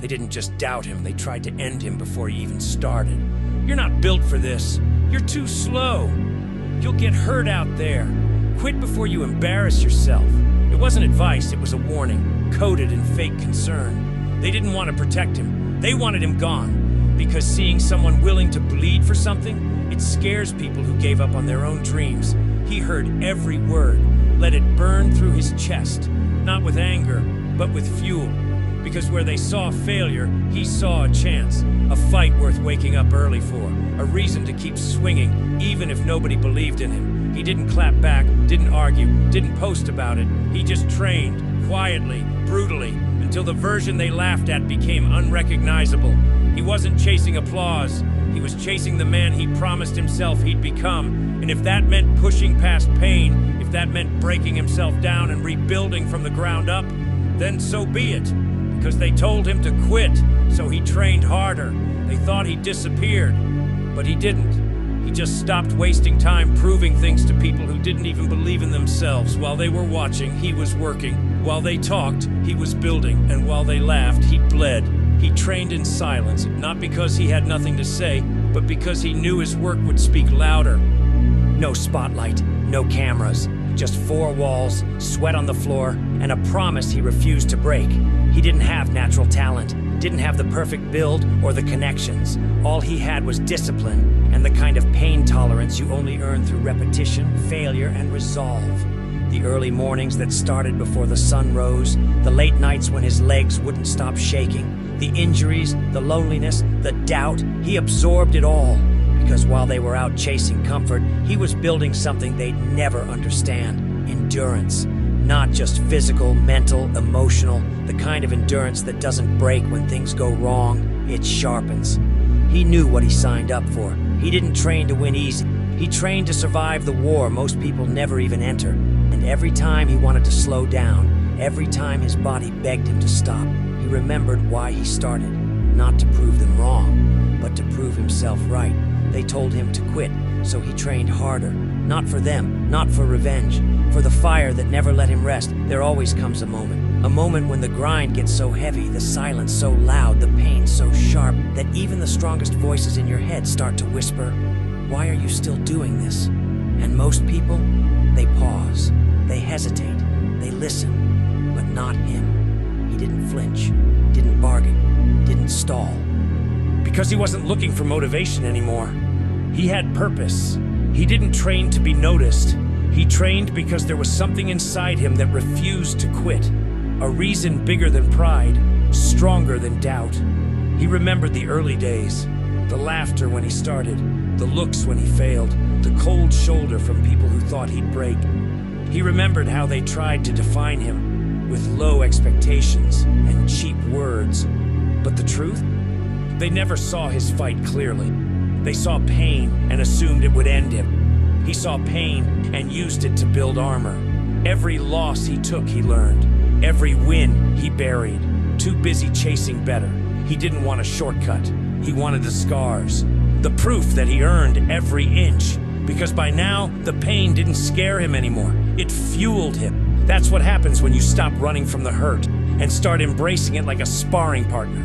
They didn't just doubt him, they tried to end him before he even started. "You're not built for this. You're too slow. You'll get hurt out there. Quit before you embarrass yourself." It wasn't advice, it was a warning, coded in fake concern. They didn't want to protect him. They wanted him gone. Because seeing someone willing to bleed for something, it scares people who gave up on their own dreams. He heard every word, let it burn through his chest, not with anger, but with fuel. Because where they saw failure, he saw a chance, a fight worth waking up early for, a reason to keep swinging, even if nobody believed in him. He didn't clap back, didn't argue, didn't post about it. He just trained, quietly, brutally, until the version they laughed at became unrecognizable. He wasn't chasing applause. He was chasing the man he promised himself he'd become. And if that meant pushing past pain, if that meant breaking himself down and rebuilding from the ground up, then so be it. Because they told him to quit, so he trained harder. They thought he disappeared, but he didn't. He just stopped wasting time proving things to people who didn't even believe in themselves. While they were watching, he was working. While they talked, he was building. And while they laughed, he bled. He trained in silence, not because he had nothing to say, but because he knew his work would speak louder. No spotlight, no cameras, just four walls, sweat on the floor, and a promise he refused to break. He didn't have natural talent, didn't have the perfect build or the connections. All he had was discipline and the kind of pain tolerance you only earn through repetition, failure, and resolve. The early mornings that started before the sun rose, the late nights when his legs wouldn't stop shaking, the injuries, the loneliness, the doubt, he absorbed it all. Because while they were out chasing comfort, he was building something they'd never understand: endurance. Not just physical, mental, emotional, the kind of endurance that doesn't break when things go wrong, it sharpens. He knew what he signed up for. He didn't train to win easy. He trained to survive the war most people never even enter. And every time he wanted to slow down, every time his body begged him to stop, he remembered why he started. Not to prove them wrong, but to prove himself right. They told him to quit, so he trained harder. Not for them, not for revenge, for the fire that never let him rest. There always comes a moment when the grind gets so heavy, the silence so loud, the pain so sharp, that even the strongest voices in your head start to whisper, "Why are you still doing this?" And most people, they pause, they hesitate, they listen, but not him. He didn't flinch, didn't bargain, didn't stall. Because he wasn't looking for motivation anymore. He had purpose. He didn't train to be noticed. He trained because there was something inside him that refused to quit. A reason bigger than pride, stronger than doubt. He remembered the early days, the laughter when he started, the looks when he failed, the cold shoulder from people who thought he'd break. He remembered how they tried to define him with low expectations and cheap words. But the truth? They never saw his fight clearly. They saw pain and assumed it would end him. He saw pain and used it to build armor. Every loss he took, he learned. Every win, he buried. Too busy chasing better. He didn't want a shortcut. He wanted the scars. The proof that he earned every inch. Because by now, the pain didn't scare him anymore. It fueled him. That's what happens when you stop running from the hurt and start embracing it like a sparring partner.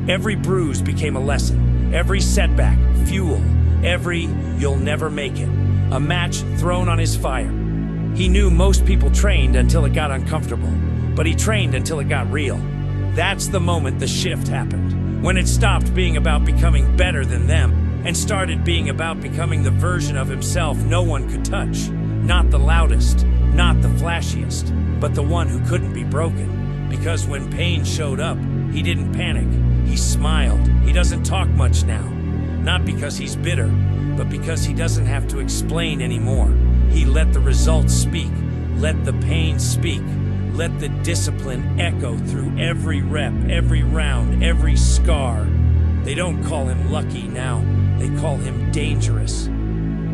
Every bruise became a lesson. Every setback, fuel. Every "you'll never make it," a match thrown on his fire. He knew most people trained until it got uncomfortable, but he trained until it got real. That's the moment the shift happened, when it stopped being about becoming better than them and started being about becoming the version of himself no one could touch. Not the loudest, not the flashiest, but the one who couldn't be broken. Because when pain showed up, he didn't panic. He smiled. He doesn't talk much now. Not because he's bitter, but because he doesn't have to explain anymore. He let the results speak. Let the pain speak. Let the discipline echo through every rep, every round, every scar. They don't call him lucky now. They call him dangerous.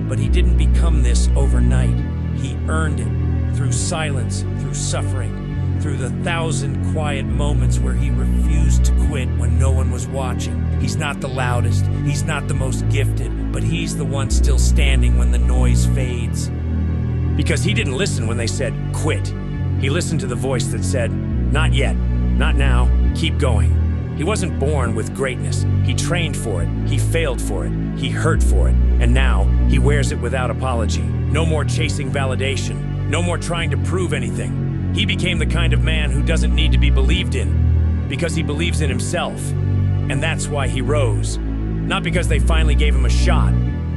But he didn't become this overnight. He earned it through silence, through suffering, through the 1,000 quiet moments where he refused to quit when no one was watching. He's not the loudest, he's not the most gifted, but he's the one still standing when the noise fades. Because he didn't listen when they said, "Quit." He listened to the voice that said, "Not yet, not now, keep going." He wasn't born with greatness. He trained for it. He failed for it. He hurt for it. And now, he wears it without apology. No more chasing validation. No more trying to prove anything. He became the kind of man who doesn't need to be believed in, because he believes in himself. And that's why he rose. Not because they finally gave him a shot,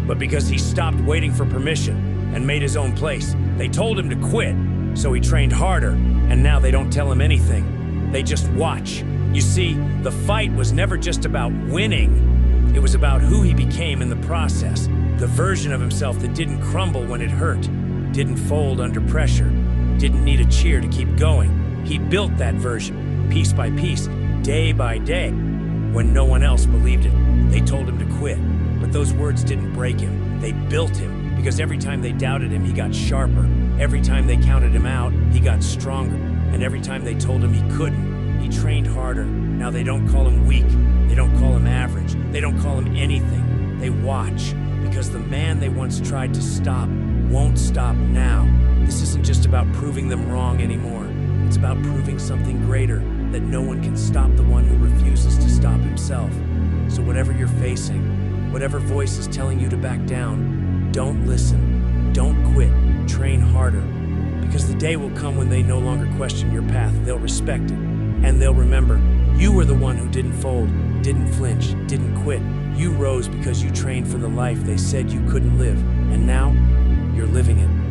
but because he stopped waiting for permission and made his own place. They told him to quit, so he trained harder, and now they don't tell him anything. They just watch. You see, the fight was never just about winning. It was about who he became in the process. The version of himself that didn't crumble when it hurt, didn't fold under pressure, didn't need a cheer to keep going. He built that version, piece by piece, day by day. When no one else believed it, they told him to quit. But those words didn't break him. They built him, because every time they doubted him, he got sharper. Every time they counted him out, he got stronger. And every time they told him he couldn't, he trained harder. Now they don't call him weak. They don't call him average. They don't call him anything. They watch, because the man they once tried to stop won't stop now. This isn't just about proving them wrong anymore. It's about proving something greater, that no one can stop the one who refuses to stop himself. So whatever you're facing, whatever voice is telling you to back down, don't listen. Don't quit. Train harder. Because the day will come when they no longer question your path. They'll respect it. And they'll remember, you were the one who didn't fold, didn't flinch, didn't quit. You rose because you trained for the life they said you couldn't live. And now, you're living it.